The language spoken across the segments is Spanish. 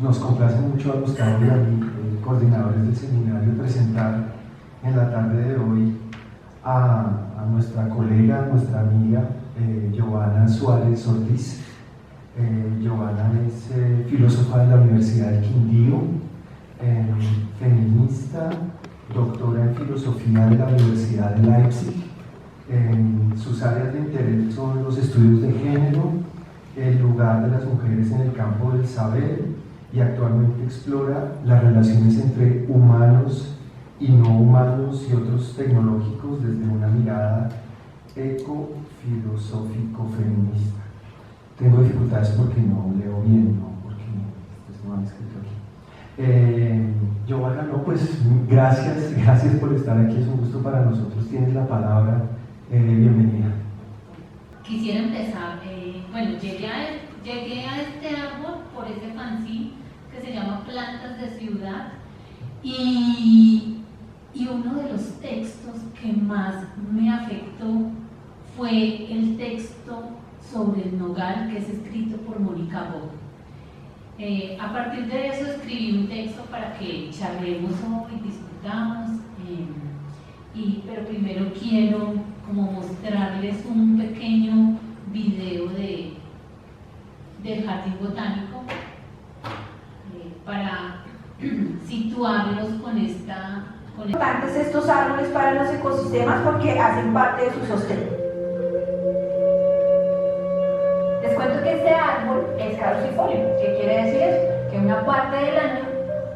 Nos complace mucho a Gustavo y a mí, coordinadores del seminario, presentar en la tarde de hoy a nuestra colega, nuestra amiga, Giovanna Suárez Ortiz. Giovanna es filósofa de la Universidad del Quindío, feminista, doctora en filosofía de la Universidad de Leipzig. Sus áreas de interés son los estudios de género, el lugar de las mujeres en el campo del saber, y actualmente explora las relaciones entre humanos y no humanos y otros tecnológicos desde una mirada ecofilosófico-feminista. Tengo dificultades porque no leo bien, no porque no han escrito aquí. Giovanna, no, pues gracias por estar aquí, es un gusto para nosotros. Tienes la palabra, bienvenida. Quisiera empezar, bueno, llegué a este árbol por ese fanzine que se llama Plantas de Ciudad, y uno de los textos que más me afectó fue el texto sobre el nogal, que es escrito por Mónica Bock. A partir de eso escribí un texto para que charlemos hoy, discutamos, pero primero quiero como mostrarles un pequeño video del jardín botánico para situarlos con Importantes estos árboles para los ecosistemas porque hacen parte de su sostén. Les cuento que este árbol es caducifolio. ¿Qué quiere decir eso? Que una parte del año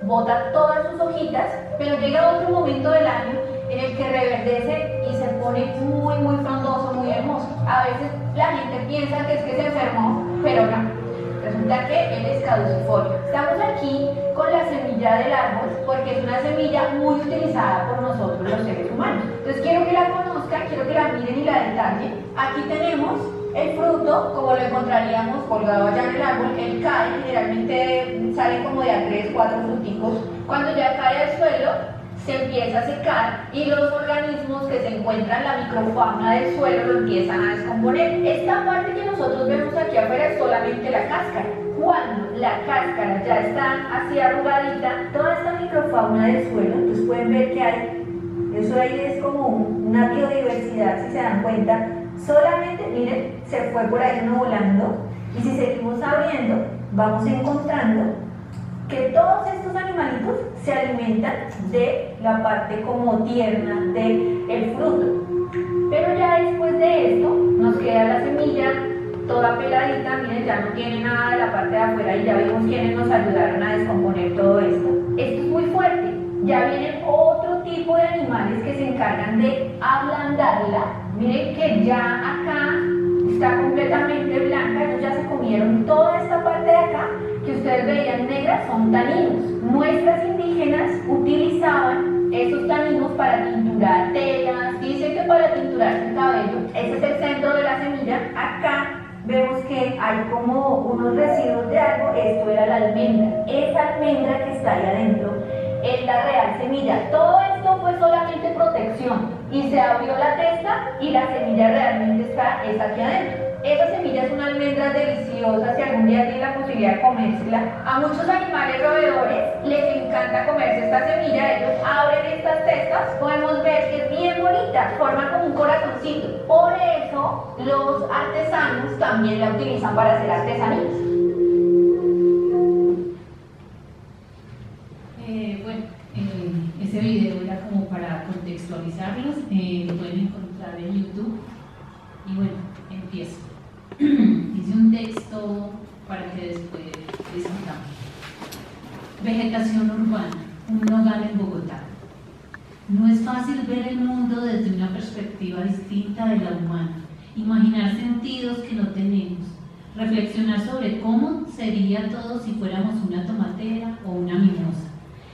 bota todas sus hojitas, pero llega otro momento del año en el que reverdece y se pone muy frondoso, muy hermoso. A veces la gente piensa que es que se enfermó, pero no. Resulta que él es caducifolio. Estamos aquí con la semilla del árbol porque es una semilla muy utilizada por nosotros los seres humanos. Entonces quiero que la conozcan, quiero que la miren y la detallen. Aquí tenemos el fruto, como lo encontraríamos colgado allá en el árbol. Él cae, generalmente sale como de a 3, 4 fruticos. Cuando ya cae al suelo, se empieza a secar y los organismos que se encuentran en la microfauna del suelo lo empiezan a descomponer. Esta parte que nosotros vemos aquí afuera es solamente la cáscara. Cuando la cáscara ya está así arrugadita, toda esta microfauna del suelo, entonces pueden ver que hay, eso ahí es como una biodiversidad, si se dan cuenta, solamente, miren, se fue por ahí uno volando, y si seguimos abriendo, vamos encontrando que todos estos animalitos se alimentan de la parte como tierna del fruto. Pero ya después de esto nos queda la semilla toda peladita, miren, ya no tiene nada de la parte de afuera y ya vimos quiénes nos ayudaron a descomponer todo esto. Esto es muy fuerte, ya vienen otro tipo de animales que se encargan de ablandarla. Miren que ya acá está completamente blanca, ellos ya se comieron toda esta parte de acá que ustedes veían negras, son taninos. Nuestras indígenas utilizaban esos taninos para tinturar telas, dicen que para tinturar el cabello. Ese es el centro de la semilla. Acá vemos que hay como unos residuos de algo, esto era la almendra. Esa almendra que está ahí adentro es la real semilla. Todo esto fue solamente protección y se abrió la testa y la semilla realmente está aquí adentro. Esa semilla es una almendra deliciosa, si algún día tienen la posibilidad de comérsela. A muchos animales roedores les encanta comerse esta semilla, ellos abren estas testas, podemos ver que es bien bonita, forma como un corazoncito. Por eso los artesanos también la utilizan para hacer artesanías. Ese video era como para contextualizarlos, lo pueden encontrar en YouTube. Y bueno, empiezo. Hice un texto para que después discutamos. Vegetación urbana, un nogal en Bogotá. No es fácil ver el mundo desde una perspectiva distinta de la humana, imaginar sentidos que no tenemos, reflexionar sobre cómo sería todo si fuéramos una tomatera o una mimosa.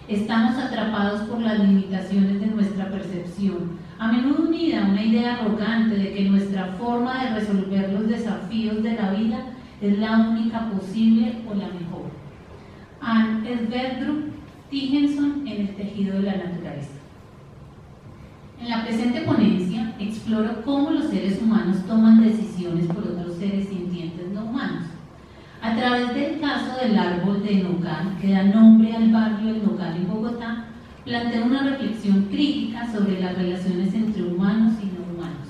Estamos atrapados por las limitaciones de nuestra percepción, a menudo unida a una idea arrogante de que nuestra forma de resolver los desafíos de la vida es la única posible o la mejor. Anne Sverdrup Dickinson en el tejido de la naturaleza. En la presente ponencia exploro cómo los seres humanos toman decisiones por otros seres sintientes no humanos. A través del caso del árbol de Nogal, que da nombre al barrio del Nogal en Bogotá, plantea una reflexión crítica sobre las relaciones entre humanos y no humanos.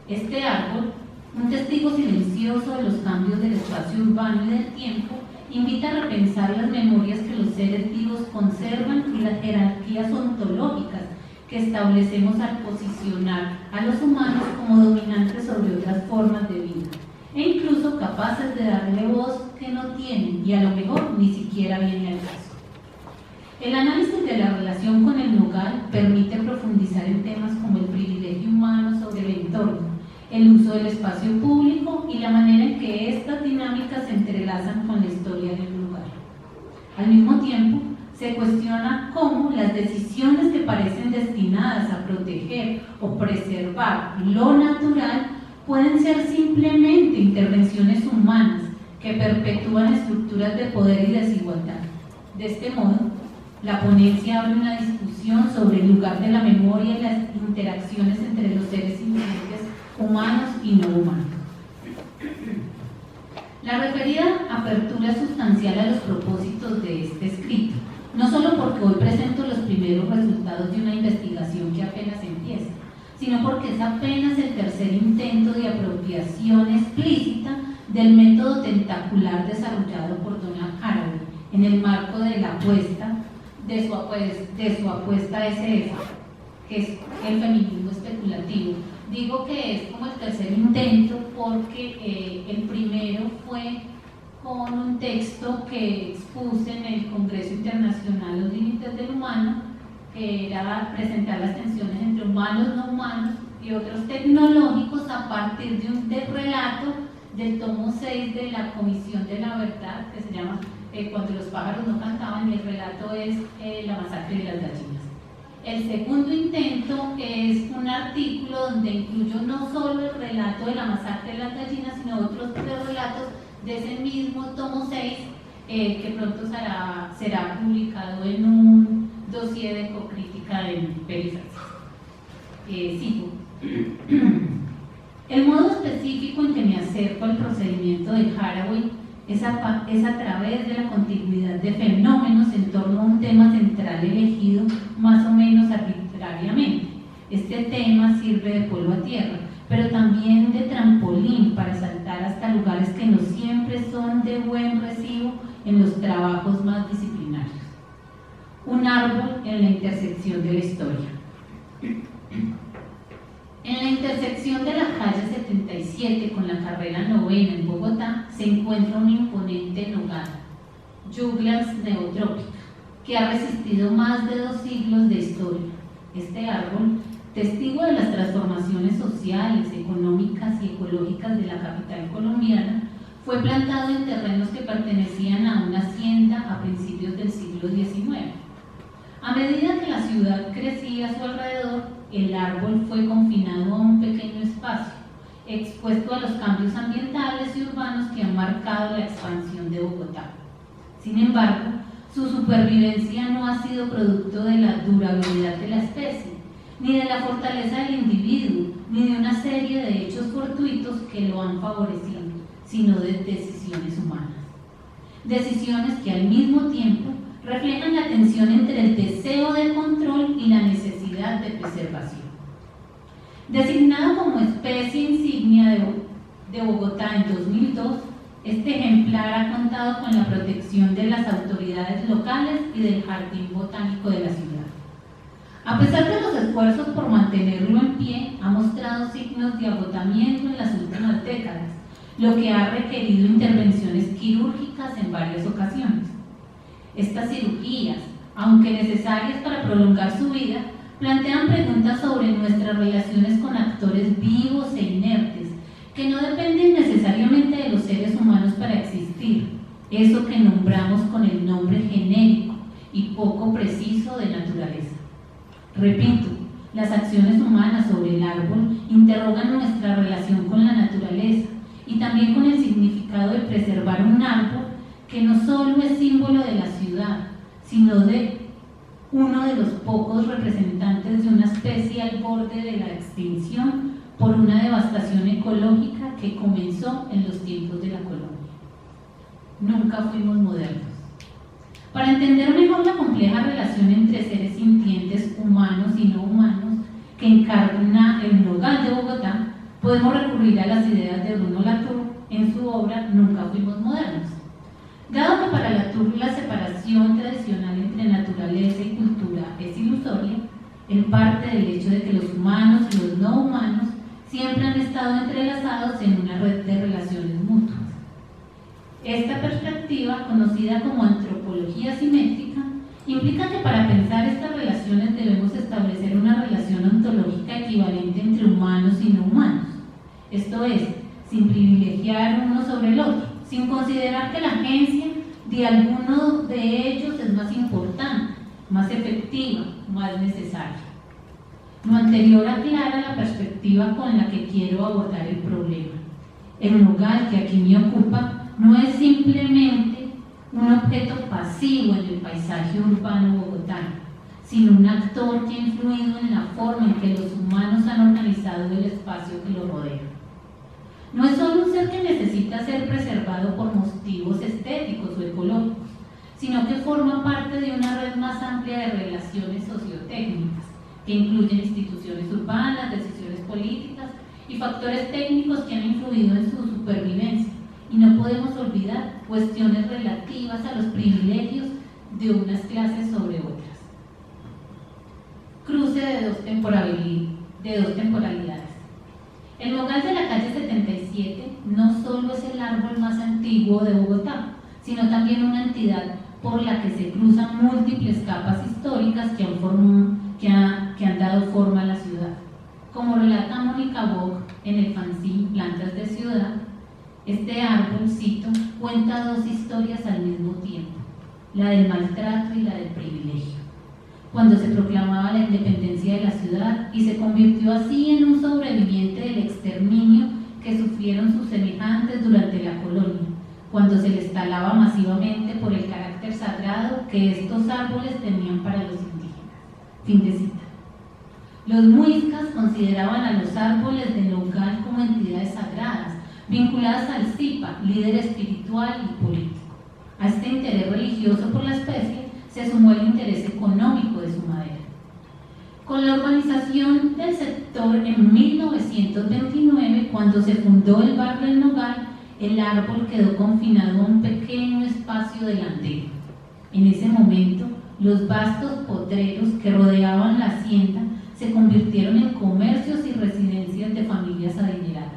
Este árbol, un testigo silencioso de los cambios del espacio urbano y del tiempo, invita a repensar las memorias que los seres vivos conservan y las jerarquías ontológicas que establecemos al posicionar a los humanos como dominantes sobre otras formas de vida, e incluso capaces de darle voz que no tienen y a lo mejor ni siquiera viene al caso. El análisis de la relación con el Nogal permite profundizar en temas como el privilegio humano sobre el entorno, el uso del espacio público y la manera en que estas dinámicas se entrelazan con la historia del lugar. Al mismo tiempo, se cuestiona cómo las decisiones que parecen destinadas a proteger o preservar lo natural pueden ser simplemente intervenciones humanas que perpetúan estructuras de poder y desigualdad. De este modo, la ponencia abre una discusión sobre el lugar de la memoria y las interacciones entre los seres vivientes humanos y no humanos. La referida apertura es sustancial a los propósitos de este escrito, no solo porque hoy presento los primeros resultados de una investigación que apenas empieza, sino porque es apenas el tercer intento de apropiación explícita del método tentacular desarrollado por Donna Haraway en el marco de la apuesta de su apuesta SF, que es el feminismo especulativo. Digo que es como el tercer intento porque el primero fue con un texto que expuse en el Congreso Internacional Los Límites del Humano, que era presentar las tensiones entre humanos, no humanos y otros tecnológicos a partir del relato del tomo 6 de la Comisión de la Verdad, que se llama Cuando los pájaros no cantaban, y el relato es La masacre de las gallinas. El segundo intento es un artículo donde incluyo no solo el relato de la masacre de las gallinas, sino otros 3 relatos de ese mismo tomo 6, que pronto será publicado en un dossier de ecocrítica en Perifrasis. Sigo. El modo específico en que me acerco al procedimiento de Haraway es a través de la continuidad de fenómenos en torno a un tema central elegido más o menos arbitrariamente. Este tema sirve de polvo a tierra, pero también de trampolín para saltar hasta lugares que no siempre son de buen recibo en los trabajos más disciplinarios. Un árbol en la intersección de la historia. En la intersección de la calle 77 con la carrera 9ª en Bogotá se encuentra un imponente nogal, Juglans neotrópica, que ha resistido más de 2 siglos de historia. Este árbol, testigo de las transformaciones sociales, económicas y ecológicas de la capital colombiana, fue plantado en terrenos que pertenecían a una hacienda a principios del siglo XIX. A medida que la ciudad crecía a su alrededor, el árbol fue confinado a un pequeño espacio, expuesto a los cambios ambientales y urbanos que han marcado la expansión de Bogotá. Sin embargo, su supervivencia no ha sido producto de la durabilidad de la especie, ni de la fortaleza del individuo, ni de una serie de hechos fortuitos que lo han favorecido, sino de decisiones humanas. Decisiones que al mismo tiempo reflejan la tensión entre el deseo de control y la necesidad de preservación. Designado como especie insignia de Bogotá en 2002, este ejemplar ha contado con la protección de las autoridades locales y del Jardín Botánico de la ciudad. A pesar de los esfuerzos por mantenerlo en pie, ha mostrado signos de agotamiento en las últimas décadas, lo que ha requerido intervenciones quirúrgicas en varias ocasiones. Estas cirugías, aunque necesarias para prolongar su vida, plantean preguntas sobre nuestras relaciones con actores vivos e inertes, que no dependen necesariamente de los seres humanos para existir, eso que nombramos con el nombre genérico y poco preciso de naturaleza. Repito, las acciones humanas sobre el árbol interrogan nuestra relación con la naturaleza y también con el significado de preservar un árbol que no solo es símbolo de la ciudad, sino de uno de los pocos representantes de una especie al borde de la extinción por una devastación ecológica que comenzó en los tiempos de la colonia. nunca fuimos modernos. Para entender mejor la compleja relación entre seres sintientes humanos y no humanos que encarna el Nogal de Bogotá, podemos recurrir a las ideas de Bruno Latour en su obra Nunca fuimos modernos. Dado que para Latour la separación tradicional entre naturaleza y cultura es ilusoria, él parte del hecho de que los humanos y los no humanos siempre han estado entrelazados en una red de relaciones mutuas. Esta perspectiva, conocida como antropología simétrica, implica que para pensar estas relaciones debemos establecer una relación ontológica equivalente entre humanos y no humanos, esto es, sin privilegiar uno sobre el otro, sin considerar que la agencia de alguno de ellos es más importante, más efectiva, más necesaria. Lo anterior aclara la perspectiva con la que quiero abordar el problema. El Nogal que aquí me ocupa no es simplemente un objeto pasivo en el paisaje urbano bogotano, sino un actor que ha influido en la forma en que los humanos han organizado el espacio que lo rodea. No es solo un ser que necesita ser preservado por motivos estéticos o ecológicos, sino que forma parte de una red más amplia de relaciones sociotécnicas, que incluyen instituciones urbanas, decisiones políticas y factores técnicos que han influido en su supervivencia. Y no podemos olvidar cuestiones relativas a los privilegios de unas clases sobre otras. Cruce de dos temporalidades. El Nogal de la calle 77 no solo es el árbol más antiguo de Bogotá, sino también una entidad por la que se cruzan múltiples capas históricas que han dado forma a la ciudad. Como relata Mónica Bock en el fanzine Plantas de Ciudad, este árbol, cito, cuenta dos historias al mismo tiempo, la del maltrato y la del privilegio. Cuando se proclamaba la independencia de la ciudad y se convirtió así en un sobreviviente del exterminio que sufrieron sus semejantes durante la colonia, cuando se les talaba masivamente por el carácter sagrado que estos árboles tenían para los indígenas. Fin de cita. Los muiscas consideraban a los árboles de Nogal como entidades sagradas, vinculadas al Zipa, líder espiritual y político. A este interés religioso por la especie se sumó el interés económico de su madera. Con la urbanización del sector en 1929, cuando se fundó el barrio del Nogal, el árbol quedó confinado a un pequeño espacio delantero. En ese momento, los vastos potreros que rodeaban la hacienda se convirtieron en comercios y residencias de familias adineradas.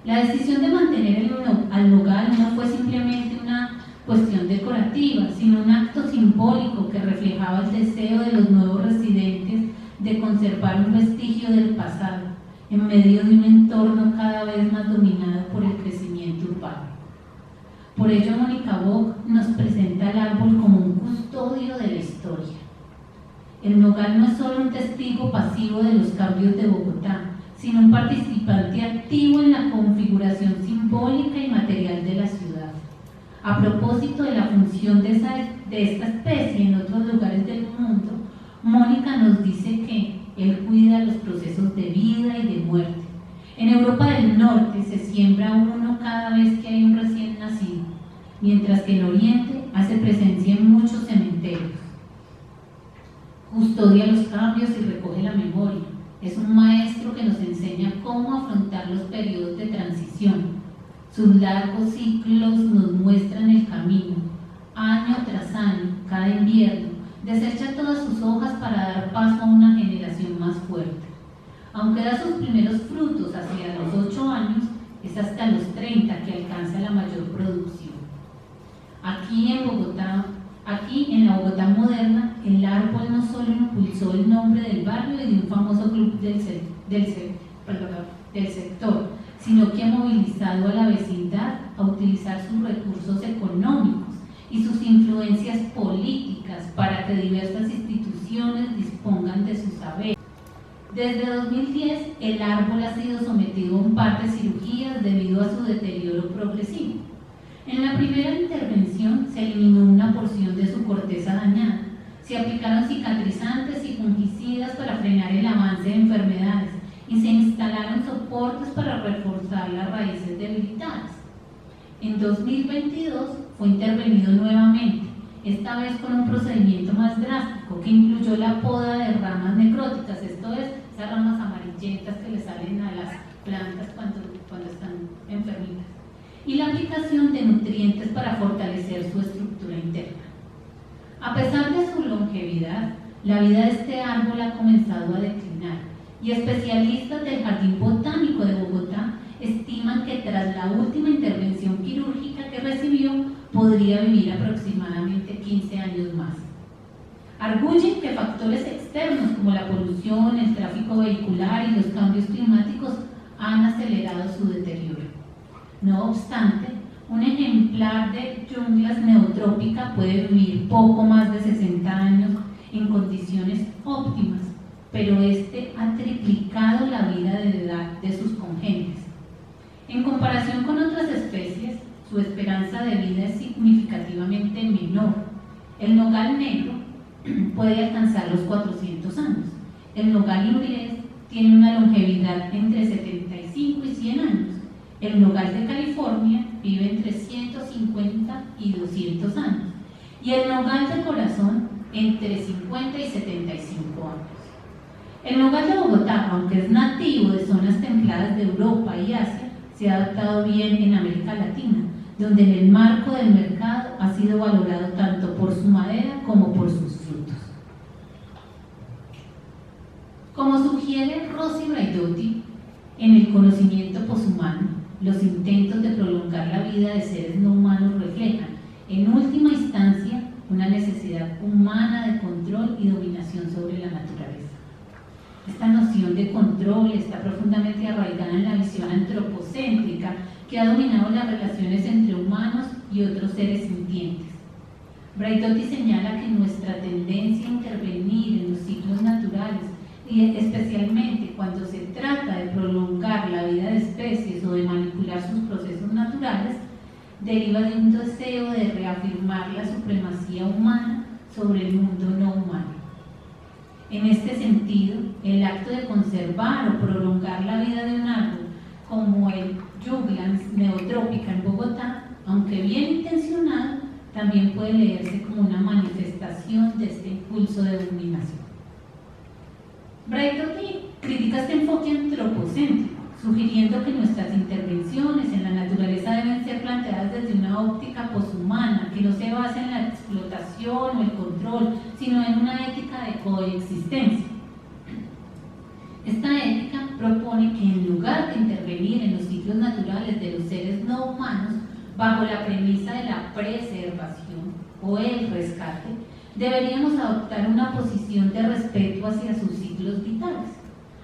La decisión de mantener al Nogal no fue simplemente una cuestión decorativa, sino un acto simbólico que reflejaba el deseo de los nuevos residentes de conservar un vestigio del pasado, en medio de un entorno cada vez más dominado por el crecimiento urbano. Por ello, Mónica Bock nos presenta al árbol como un custodio de la historia. El Nogal no es solo un testigo pasivo de los cambios de Bogotá, sino un participante activo en la configuración simbólica y material de la ciudad. A propósito de la función de esta especie en otros lugares del mundo, Mónica nos dice que él cuida los procesos de vida y de muerte. En Europa del Norte se siembra uno cada vez que hay un recién nacido, mientras que en Oriente hace presencia en muchos cementerios. Custodia los cambios y recoge la memoria. Es un maestro que nos enseña cómo afrontar los periodos de transición. Sus largos ciclos nos muestran el camino. Año tras año, cada invierno, desecha todas sus hojas para dar paso a una generación más fuerte. Aunque da sus primeros frutos hacia los 8 años, es hasta los 30 que alcanza la mayor producción. Aquí en la Bogotá moderna, el árbol no solo impulsó el nombre del barrio y de un famoso club del sector, sino que ha movilizado a la vecindad a utilizar sus recursos económicos y sus influencias políticas para que diversas instituciones dispongan de su saber. Desde 2010, el árbol ha sido sometido a un par de cirugías debido a su deterioro progresivo. En la primera intervención se eliminó una porción de su corteza dañada, se aplicaron cicatrizantes y fungicidas para frenar el avance de enfermedades y se instalaron soportes para reforzar las raíces debilitadas. En 2022 fue intervenido nuevamente, esta vez con un procedimiento más drástico que incluyó la poda de ramas necróticas, esto es, esas ramas amarillentas que le salen a las plantas cuando están enfermitas, y la aplicación de nutrientes para fortalecer su estructura interna. A pesar de su longevidad, la vida de este árbol ha comenzado a declinar y especialistas del Jardín Botánico de Bogotá estiman que tras la última intervención quirúrgica que recibió podría vivir aproximadamente 15 años más. Arguyen que factores externos como la polución, el tráfico vehicular y los cambios climáticos han acelerado su deterioro. No obstante, un ejemplar de Junglas neotrópica puede vivir poco más de 60 años en condiciones óptimas, pero este ha triplicado la vida de edad de sus congéneres. En comparación con otras especies, su esperanza de vida es significativamente menor. El nogal negro puede alcanzar los 400 años. El nogal inglés tiene una longevidad entre 75 y 100 años. El nogal de California vive entre 150 y 200 años. Y el nogal de corazón entre 50 y 75 años. El nogal de Bogotá, aunque es nativo de zonas templadas de Europa y Asia, se ha adaptado bien en América Latina, donde en el marco del mercado ha sido valorado tanto por su madera como por sus frutos. Como sugiere Rossi Braidotti, en el conocimiento poshumano, los intentos de prolongar la vida de seres no humanos reflejan, en última instancia, una necesidad humana de control y dominación sobre la naturaleza. Esta noción de control está profundamente arraigada en la visión antropocéntrica que ha dominado las relaciones entre humanos y otros seres sintientes. Braidotti señala que nuestra tendencia a intervenir en los ciclos naturales, y especialmente cuando se trata de prolongar la vida de especies o de manipular sus procesos naturales, deriva de un deseo de reafirmar la supremacía humana sobre el mundo no humano. En este sentido, el acto de conservar o prolongar la vida de un árbol, como el Junglas neotrópica en Bogotá, aunque bien intencionado, también puede leerse como una manifestación de este impulso de dominación. Braidotti critica este enfoque antropocéntrico, sugiriendo que nuestras intervenciones en la naturaleza deben ser planteadas desde una óptica poshumana, que no se base en la explotación o el control, sino en una ética de coexistencia. Esta ética propone que en lugar de intervenir en los ciclos naturales de los seres no humanos, bajo la premisa de la preservación o el rescate, deberíamos adoptar una posición de respeto hacia sus ciclos vitales,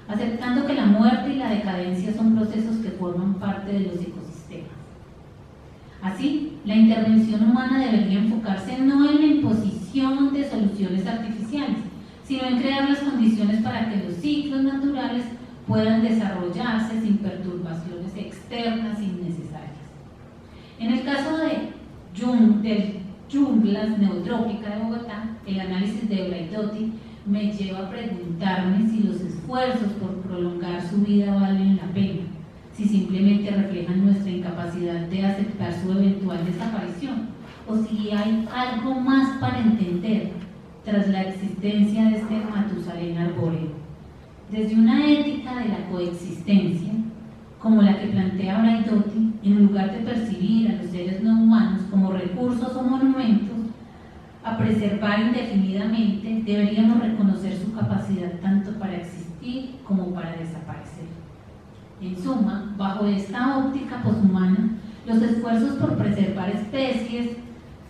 aceptando que la muerte y la decadencia son procesos que forman parte de los ecosistemas. Así, la intervención humana debería enfocarse no en la imposición de soluciones artificiales, sino en crear las condiciones para que los ciclos naturales puedan desarrollarse sin perturbaciones externas innecesarias. En el caso del Junglas neotrópica de Bogotá, el análisis de Braidotti me lleva a preguntarme si los esfuerzos por prolongar su vida valen la pena, si simplemente reflejan nuestra incapacidad de aceptar su eventual desaparición, o si hay algo más para entender tras la existencia de este Matusalén arbóreo. Desde una ética de la coexistencia, como la que plantea Braidotti, en lugar de percibir a los seres no humanos como recursos o monumentos a preservar indefinidamente, deberíamos reconocer su capacidad tanto para existir como para desaparecer. En suma, bajo esta óptica poshumana, los esfuerzos por preservar especies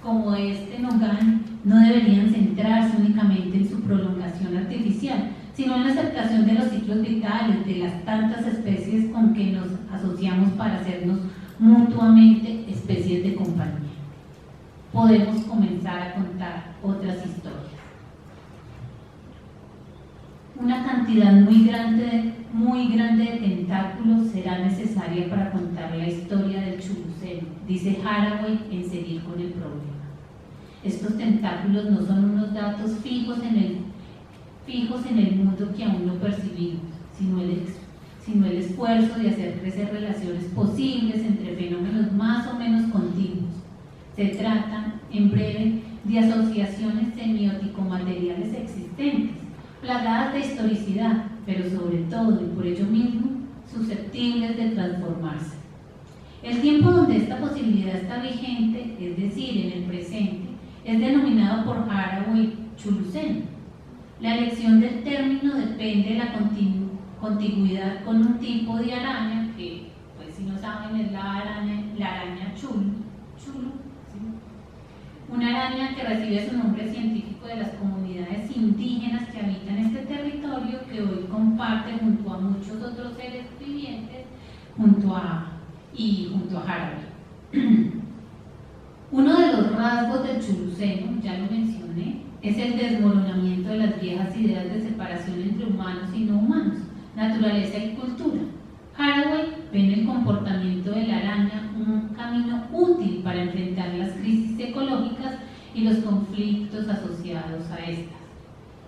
como este nogal no deberían centrarse únicamente en su prolongación artificial, sino en la aceptación de los ciclos vitales de las tantas especies con que nos asociamos para hacernos mutuamente especies de compañía. Podemos comenzar a contar otras historias. Una cantidad muy grande de tentáculos será necesaria para contar la historia del Chulucero, dice Haraway en Seguir con el problema. Estos tentáculos no son unos datos fijos en el mundo que aún no percibimos, sino el esfuerzo de hacer crecer relaciones posibles entre fenómenos más o menos continuos. Se trata, en breve, de asociaciones semiótico-materiales existentes, plagadas de historicidad, pero sobre todo, y por ello mismo, susceptibles de transformarse. El tiempo donde esta posibilidad está vigente, es decir, en el presente, es denominado por Haraway Chuluceno. La elección del término depende de la contigüidad con un tipo de araña que, pues si no saben, es la araña chulu, ¿sí? Una araña que recibe su nombre científico de las comunidades indígenas que habitan este territorio, que hoy comparte junto a muchos otros seres vivientes, junto a Haraway. Uno de los rasgos del Chuluceno, ya lo mencioné, es el desmoronamiento de las viejas ideas de separación entre humanos y no humanos, naturaleza y cultura. Haraway ve en el comportamiento de la araña un camino útil para enfrentar las crisis ecológicas y los conflictos asociados a estas.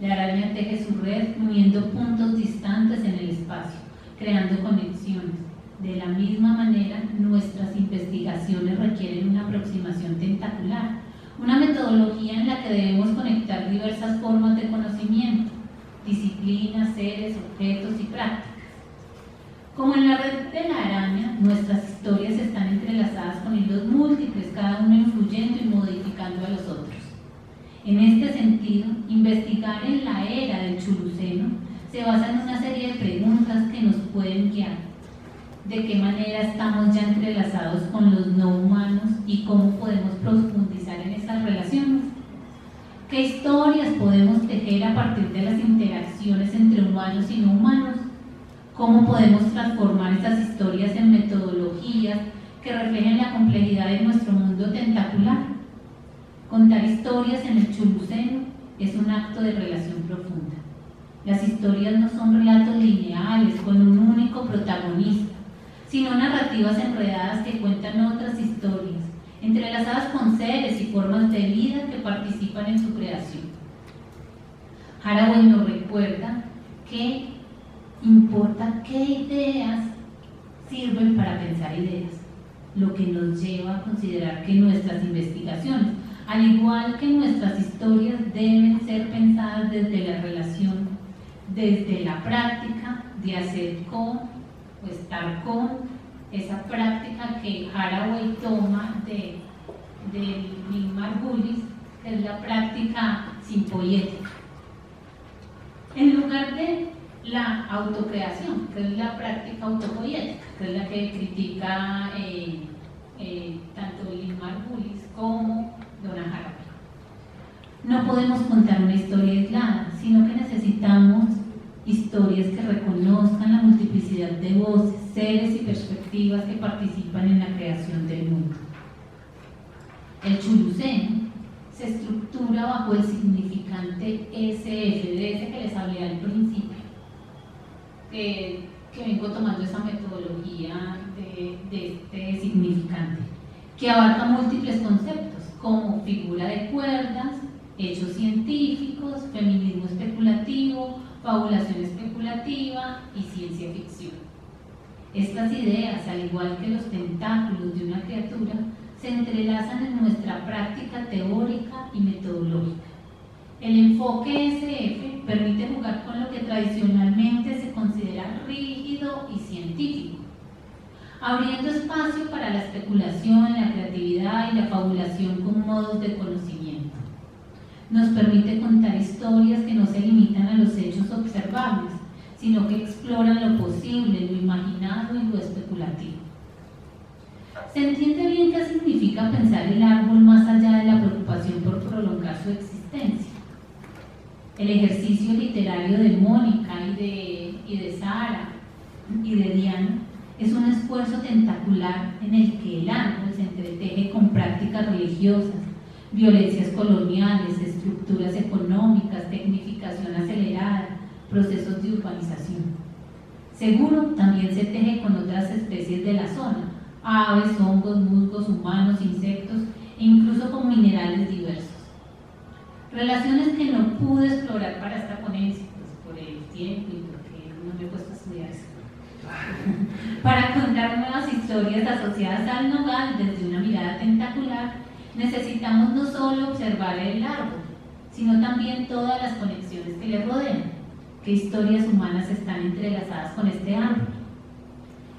La araña teje su red uniendo puntos distantes en el espacio, creando conexiones. De la misma manera, nuestras investigaciones requieren una aproximación tentacular, una metodología en la que debemos conectar diversas formas de conocimiento, disciplinas, seres, objetos y prácticas. Como en la red de la araña, nuestras historias están entrelazadas con hilos múltiples, cada uno influyendo y modificando a los otros. En este sentido, investigar en la era del Chuluceno se basa en una serie de preguntas que nos pueden guiar. ¿De qué manera estamos ya entrelazados con los no humanos y cómo podemos profundizar en esas relaciones? ¿Qué historias podemos tejer a partir de las interacciones entre humanos y no humanos? ¿Cómo podemos transformar esas historias en metodologías que reflejen la complejidad de nuestro mundo tentacular? Contar historias en el Chuluceno es un acto de relación profunda. Las historias no son relatos lineales con un único protagonista, sino narrativas enredadas que cuentan otras historias, entrelazadas con seres y formas de vida que participan en su creación. Haraway nos recuerda que importa qué ideas sirven para pensar ideas, lo que nos lleva a considerar que nuestras investigaciones, al igual que nuestras historias, deben ser pensadas desde la relación, desde la práctica de hacer con o estar con, esa práctica que Haraway toma de Lynn Margulis, que es la práctica simpoética. En lugar de la autocreación, que es la práctica autopoética, que es la que critica tanto Lynn Margulis como Donna Haraway. No podemos contar una historia aislada, sino que necesitamos historias que reconozcan la multiplicidad de voces, seres y perspectivas que participan en la creación del mundo. El Chuluceno se estructura bajo el significante SF, de ese que les hablé al principio, que vengo tomando esa metodología de este significante, que abarca múltiples conceptos como figura de cuerdas, hechos científicos, feminismo especulativo, fabulación especulativa y ciencia ficción. Estas ideas, al igual que los tentáculos de una criatura, se entrelazan en nuestra práctica teórica y metodológica. El enfoque SF permite jugar con lo que tradicionalmente se considera rígido y científico, abriendo espacio para la especulación, la creatividad y la fabulación con modos de conocimiento. Nos permite contar historias que no se limitan a los hechos observables, sino que exploran lo posible, lo imaginado y lo especulativo. ¿Se entiende bien qué significa pensar el árbol más allá de la preocupación por prolongar su existencia? El ejercicio literario de Mónica y de Sara y de Diana es un esfuerzo tentacular en el que el árbol se entreteje con prácticas religiosas, violencias coloniales, estructuras económicas, tecnificación acelerada, procesos de urbanización. Seguro también se teje con otras especies de la zona, aves, hongos, musgos, humanos, insectos e incluso con minerales diversos. Relaciones que no pude explorar para esta ponencia, pues por el tiempo y porque no me he puesto a estudiar eso. Para contar nuevas historias asociadas al nogal desde una mirada tentacular, necesitamos no solo observar el árbol, sino también todas las conexiones que le rodean. ¿Qué historias humanas están entrelazadas con este árbol?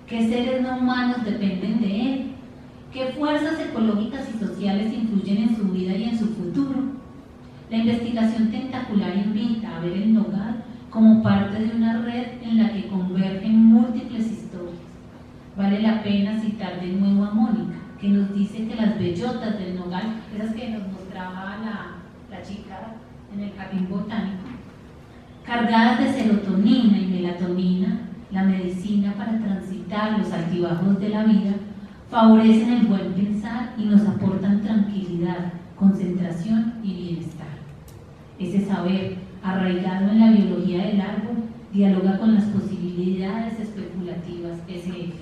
¿Qué seres no humanos dependen de él? ¿Qué fuerzas ecológicas y sociales influyen en su vida y en su futuro? La investigación tentacular invita a ver el nogal como parte de una red en la que convergen múltiples historias. Vale la pena citar de nuevo a Mónica, que nos dice que las bellotas del nogal, esas que nos mostraba la chica en el jardín botánico, cargadas de serotonina y melatonina, la medicina para transitar los altibajos de la vida, favorecen el buen pensar y nos aportan tranquilidad, concentración y bienestar. Ese saber, arraigado en la biología del árbol, dialoga con las posibilidades especulativas SF.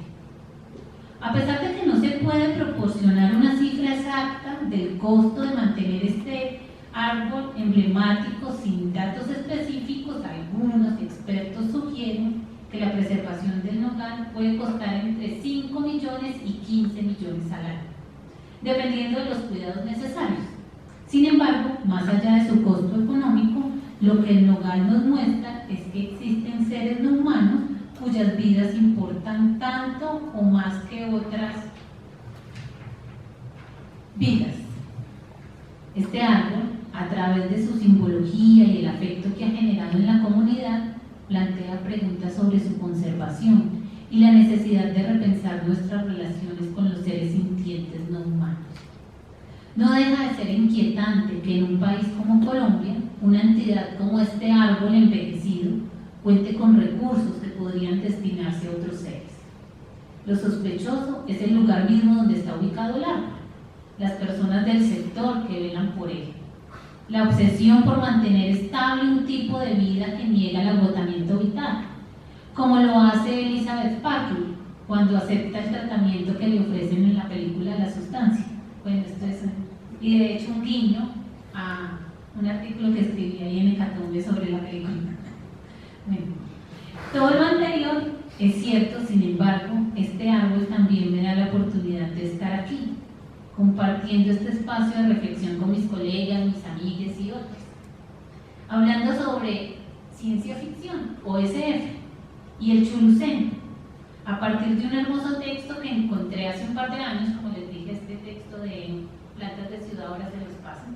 A pesar de que no se puede proporcionar una cifra exacta del costo de mantener este árbol emblemático sin datos específicos, algunos expertos sugieren que la preservación del nogal puede costar entre 5 millones y 15 millones al año, dependiendo de los cuidados necesarios. Sin embargo, más allá de su costo económico, lo que el nogal nos muestra es que existen seres no humanos cuyas vidas importan tanto o más que otras vidas. Este árbol, a través de su simbología y el afecto que ha generado en la comunidad, plantea preguntas sobre su conservación y la necesidad de repensar nuestras relaciones con los seres sintientes no humanos. No deja de ser inquietante que en un país como Colombia, una entidad como este árbol envejecido cuente con recursos que podrían destinarse a otros seres. Lo sospechoso es el lugar mismo donde está ubicado el árbol, las personas del sector que velan por él, la obsesión por mantener estable un tipo de vida que niega el agotamiento vital, como lo hace Elizabeth Parkley cuando acepta el tratamiento que le ofrecen en la película La Sustancia. Bueno, esto es, y de hecho, un guiño a un artículo que escribí ahí en Hecatombe sobre la película. Bueno, todo lo anterior es cierto, sin embargo, este árbol también me da la oportunidad de estar aquí, compartiendo este espacio de reflexión con mis colegas, mis amigues y otros, hablando sobre ciencia ficción o SF y el Chulucén, a partir de un hermoso texto que encontré hace un par de años, como les dije, este texto de Plantas de Ciudad, Horas de los Pasos,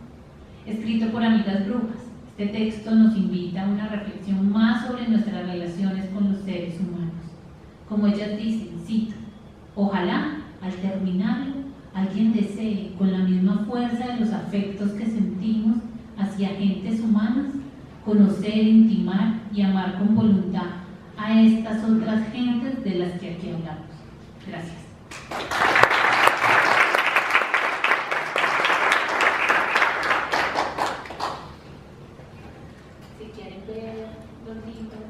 escrito por amigas brujas. Este texto nos invita a una reflexión más sobre nuestras relaciones con los seres humanos. Como ellas dicen, cito, ojalá, al terminarlo, alguien desee, con la misma fuerza de los afectos que sentimos hacia gentes humanas, conocer, intimar y amar con voluntad a estas otras gentes de las que aquí hablamos. Gracias. Si quieren ver los libros.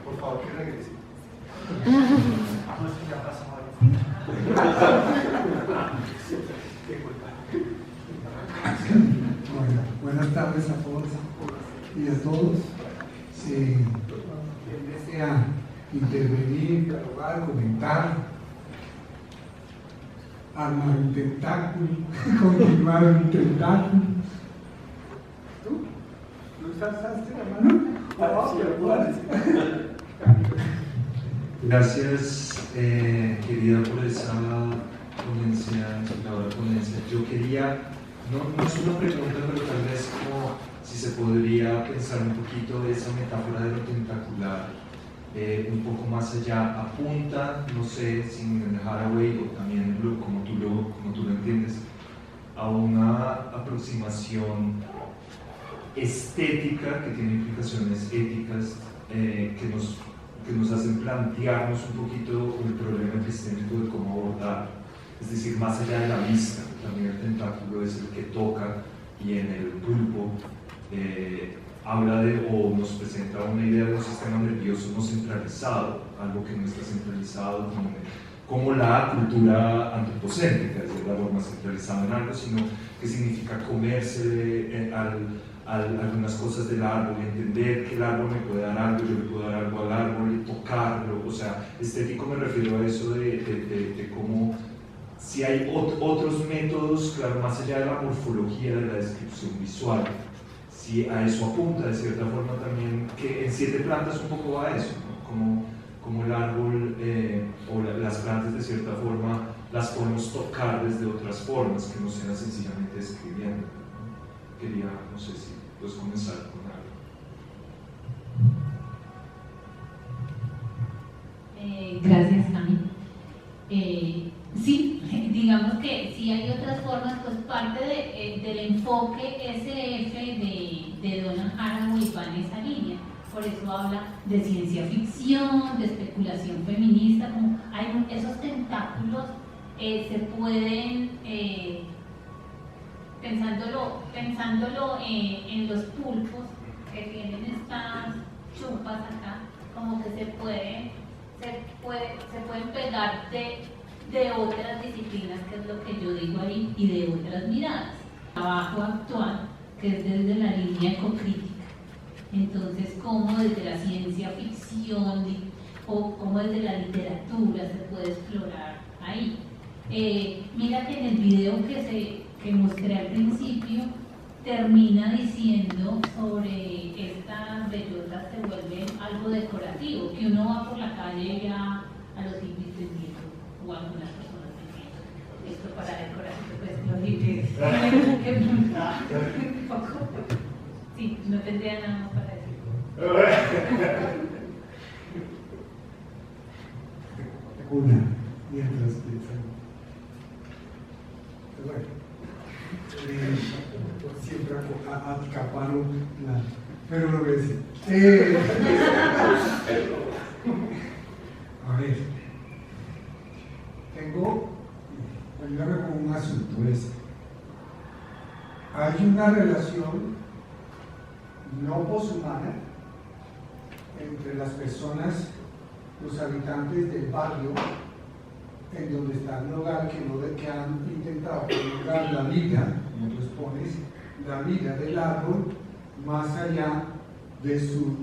Por favor, que regrese. Bueno, buenas tardes a todos y a todos. Quien desea intervenir, dialogar, comentar, armar un tentáculo, continuar un tentáculo. ¿Tú alzaste la mano? Gracias, querida, por esa ponencia, inspiradora ponencia. Yo quería, no es una pregunta, pero tal vez como si se podría pensar un poquito esa metáfora de lo tentacular, un poco más allá, apunta, no sé, sin Haraway o también como tú lo entiendes, a una aproximación estética que tiene implicaciones éticas que nos hacen plantearnos un poquito el problema epistémico de cómo abordar. Es decir, más allá de la vista, también el tentáculo es el que toca y en el pulpo habla de o nos presenta una idea de un sistema nervioso no centralizado, algo que no está centralizado como la cultura antropocéntrica, es decir, la forma centralizada en algo, sino que significa comerse algunas cosas del árbol, entender que el árbol me puede dar algo, yo le puedo dar algo al árbol, tocarlo, o sea, estético me refiero a eso de cómo si hay otros métodos, claro, más allá de la morfología, de la descripción visual, si a eso apunta de cierta forma también, que en 7 plantas un poco va a eso, ¿no? Como el árbol o las plantas de cierta forma las podemos tocar desde otras formas que no sean sencillamente escribiendo, ¿no? Quería, no sé si puedes comenzar con algo. Gracias, Cami. Sí, digamos que sí hay otras formas, pues parte del enfoque SF de Donald Haraway va en esa línea. Por eso habla de ciencia ficción, de especulación feminista, como hay esos tentáculos se pueden, pensándolo en los pulpos que tienen estas chupas acá, como que se pueden pegar de otras disciplinas, que es lo que yo digo ahí, y de otras miradas. Trabajo actual, que es desde la línea ecocrítica. Entonces, cómo desde la ciencia ficción o cómo desde la literatura se puede explorar ahí. Mira que en el video que mostré al principio, termina diciendo sobre estas bellotas se vuelven algo decorativo, que uno va por la calle y a los hippies vendiendo, o a algunas personas vendiendo esto para decorar, pues los hippies. Sí, no tendría nada más para decir. Una, mientras piensan. Bueno, siempre acaparo pero lo voy a decir. A ver, ayúdame con un asunto. Hay una relación no poshumana entre las personas, los habitantes del barrio en donde está el hogar, que han intentado prolongar la vida, como tú expones, la vida del árbol más allá de su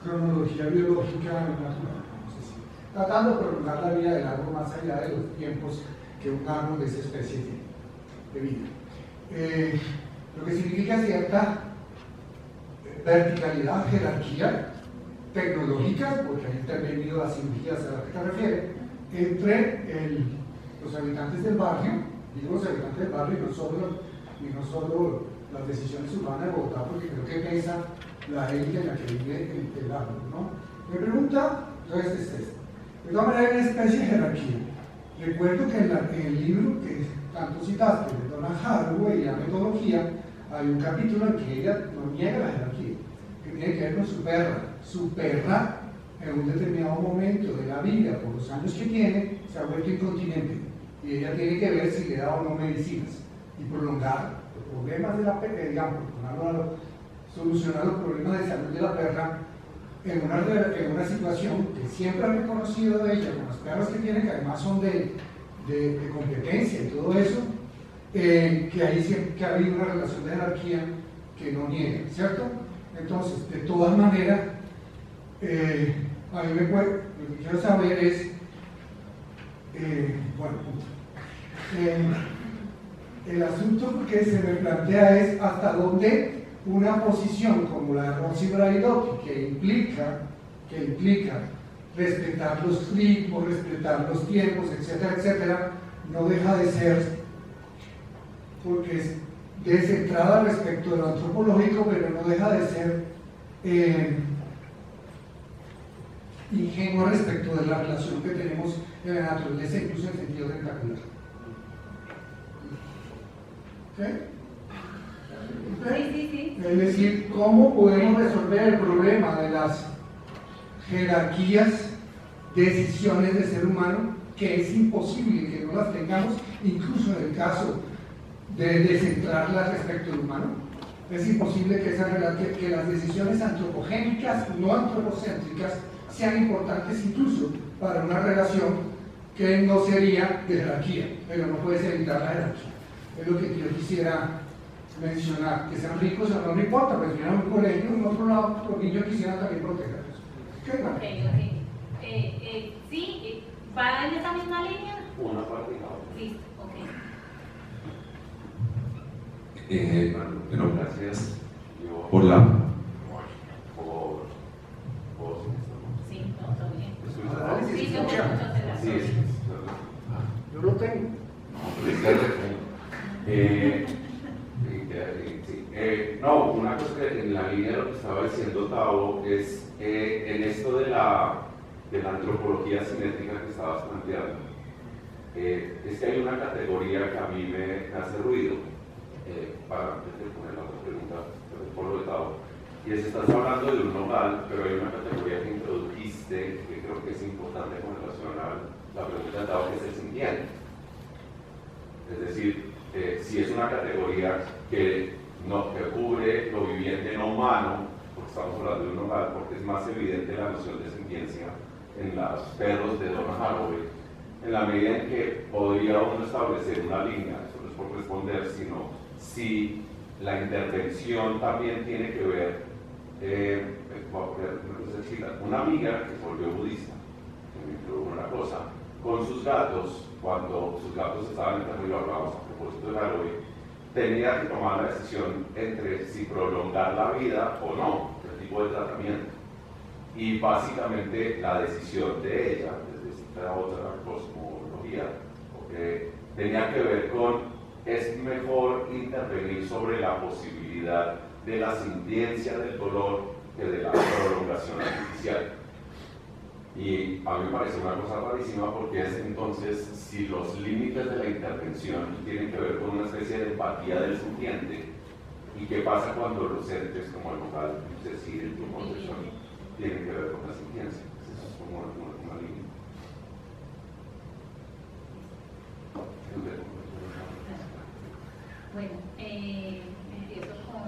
cronología biológica natural, no sé si, tratando de prolongar la vida del árbol más allá de los tiempos que un árbol de esa especie tiene de vida. Lo que significa cierta verticalidad, jerarquía tecnológica, porque ha intervenido las cirugías a las que te refieres, entre los habitantes del barrio, digo los habitantes del barrio y no solo las decisiones urbanas de Bogotá, porque creo que pesa la élite en la que vive el árbol, ¿no? Me pregunta, entonces es esto. De todas maneras hay una especie de jerarquía. Recuerdo que en el libro que tanto citaste, de Donald Haraway y la metodología, hay un capítulo en que ella no niega la jerarquía, que tiene que ver con su perra. Su perra, en un determinado momento de la vida, por los años que tiene, se ha vuelto incontinente. Y ella tiene que ver si le da o no medicinas. Y prolongar los problemas de la perra, digamos, solucionar los problemas de salud de la perra en una situación que siempre ha reconocido de ella, con las perras que tiene, que además son de competencia y todo eso, que ahí siempre que ha habido una relación de jerarquía que no niega, ¿cierto? Entonces, de todas maneras, a mí lo que quiero saber es, el asunto que se me plantea es hasta dónde una posición como la de Rossi Braidotti, que implica respetar los ritmos, respetar los tiempos, etcétera, etcétera, no deja de ser, porque es descentrada respecto de lo antropológico, pero no deja de ser ingenua respecto de la relación que tenemos en la naturaleza, incluso en sentido tentacular. Sí. Es decir, ¿cómo podemos resolver el problema de las jerarquías, decisiones de ser humano, que es imposible que no las tengamos, incluso en el caso de descentrarlas respecto al humano? Es imposible que las decisiones antropogénicas, no antropocéntricas, sean importantes incluso para una relación que no sería de jerarquía, pero no puedes evitar la jerarquía. Es lo que yo quisiera mencionar que sean ricos o no, no importa, pues vienen a un colegio en otro lado, los niños quisieran también protegerlos. ¿Qué tal? Ok. Sí, ¿va en esa misma línea? Una parte y la otra. Listo, ok. Bueno, gracias yo, Sí, no, todo bien. Sí, yo muchas gracias. Sí, Yo lo tengo. No, una cosa que en la línea de lo que estaba diciendo Tavo es en esto de la antropología simétrica que estabas planteando. Es que hay una categoría que a mí me hace ruido, para antes de poner la otra pregunta, por lo de Tavo, y es estás hablando de un nogal, pero hay una categoría que introdujiste que creo que es importante con relación a la pregunta de Tavo, que es el sintiente. Es decir, si es una categoría que cubre lo viviente no humano, porque estamos hablando de un nogal, porque es más evidente la noción de sintiencia en los perros de Donna Haraway, en la medida en que podría uno establecer una línea, eso no es por responder, sino si la intervención también tiene que ver, voy a poner una cosa chiquita, una amiga que se volvió budista, que me introdujo una cosa, con sus gatos, cuando sus gatos estaban entrando y lo hablábamos a propósito de Haraway, tenía que tomar la decisión entre si prolongar la vida o no, el tipo de tratamiento. Y básicamente la decisión de ella, desde esta otra cosmología, tenía que ver con es mejor intervenir sobre la posibilidad de la sintiencia del dolor que de la prolongación artificial. Y a mí me parece una cosa rarísima porque es entonces si los límites de la intervención tienen que ver con una especie de empatía del sintiente y qué pasa cuando los entes como el vocal, es decir, el grupo de sonido, tienen que ver con la sintiencia. Eso es como una línea. Bueno, empiezo con...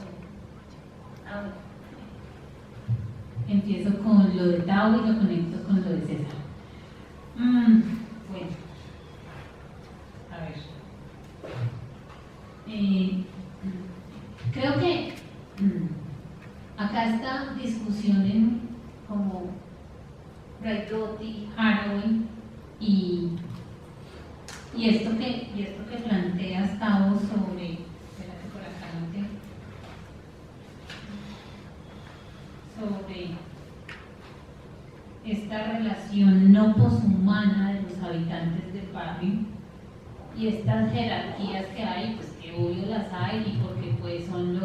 Empiezo con lo de Tao y lo conecto con lo de César. Bueno, a ver. Creo que acá esta discusión en como Braidotti, Haraway y esto que planteas, Tao, sobre, espérate por acá, no te, sobre esta relación no poshumana de los habitantes del barrio y estas jerarquías que hay, pues que obvio las hay, y porque pues son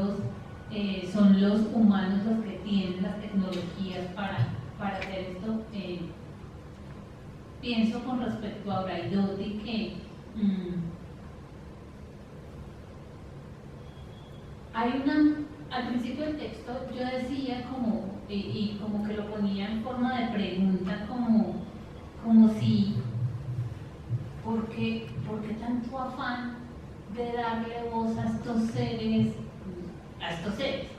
los humanos los que tienen las tecnologías para hacer esto. Pienso con respecto a Braidotti que hay al principio del texto yo decía como, y como que lo ponía en forma de pregunta, como si, ¿por qué tanto afán de darle voz a estos seres,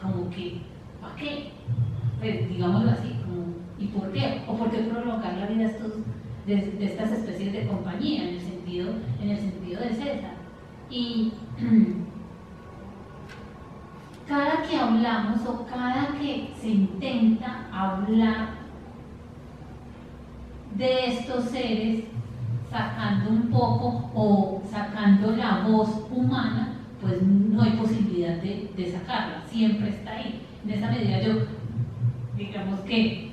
como que, ¿para qué? Pues digámoslo así, como, ¿y por qué? ¿O por qué prolongar la vida de estas especies de compañía, en el sentido de César? Y cada que hablamos o cada que se intenta hablar de estos seres, sacando un poco o sacando la voz humana, pues no hay posibilidad de sacarla, siempre está ahí. En esa medida yo, digamos que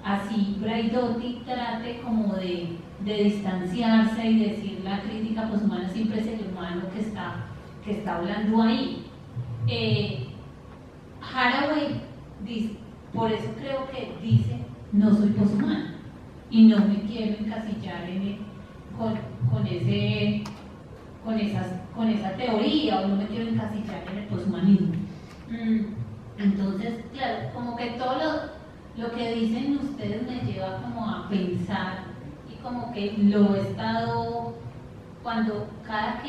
así Braidotti trate como de distanciarse y decir la crítica poshumana siempre es el humano que está hablando ahí. Haraway dice, por eso creo que dice, no soy poshumana y no me quiero encasillar con esa teoría, o no me quiero encasillar en el poshumanismo. Entonces, claro, como que todo lo que dicen ustedes me lleva como a pensar, y como que lo he estado, cuando cada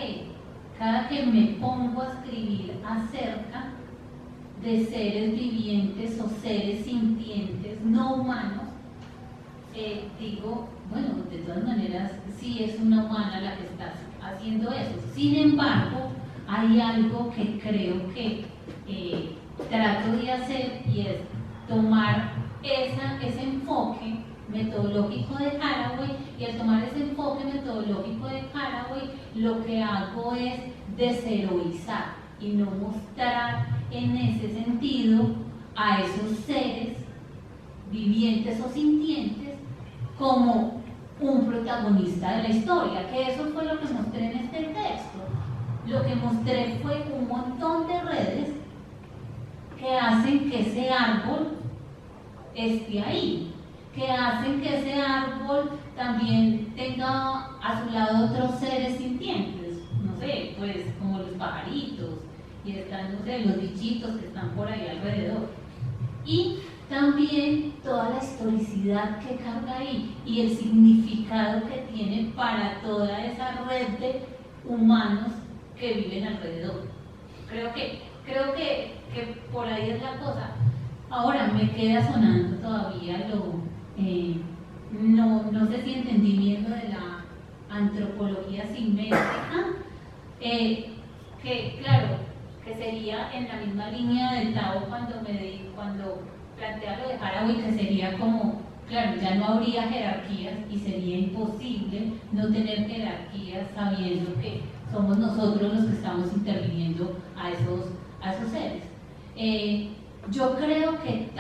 que me pongo a escribir acerca de seres vivientes o seres sintientes no humanos, digo, bueno, de todas maneras sí es una humana la que está haciendo eso. Sin embargo, hay algo que creo que trato de hacer y es tomar ese enfoque metodológico de Haraway, y al tomar ese enfoque metodológico de Haraway lo que hago es desheroizar y no mostrar en ese sentido a esos seres vivientes o sintientes como un protagonista de la historia, que eso fue lo que mostré en este texto. Lo que mostré fue un montón de redes que hacen que ese árbol esté ahí, que hacen que ese árbol también tenga a su lado otros seres sintientes, no sé, pues como los pajaritos, y están, no sé, los bichitos que están por ahí alrededor. Y también toda la historicidad que carga ahí y el significado que tiene para toda esa red de humanos que viven alrededor. Creo que por ahí es la cosa. Ahora me queda sonando todavía no sé si entendí bien lo de la antropología simétrica, que claro, que sería en la misma línea del Tao cuando plantea lo de Haraway, que sería como, claro, ya no habría jerarquías y sería imposible no tener jerarquías sabiendo que somos nosotros los que estamos interviniendo a esos seres. Yo creo que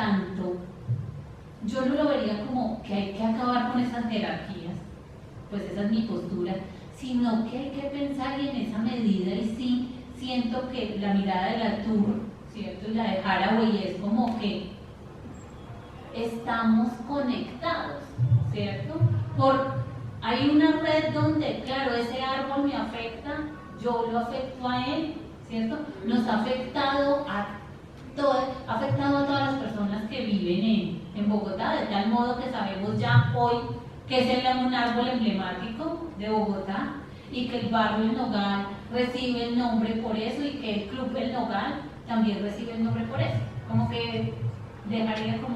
yo no lo vería como que hay que acabar con esas jerarquías, pues esa es mi postura, sino que hay que pensar y en esa medida, y sí siento que la mirada de Latour, ¿cierto?, y la de Haraway es como que estamos conectados, ¿cierto? Hay una red donde, claro, ese árbol me afecta, yo lo afecto a él, ¿cierto? Nos ha afectado a todas las personas que viven en Bogotá, de tal modo que sabemos ya hoy que es un árbol emblemático de Bogotá y que el barrio El Nogal recibe el nombre por eso y que el Club El Nogal también recibe el nombre por eso. Como que dejaría como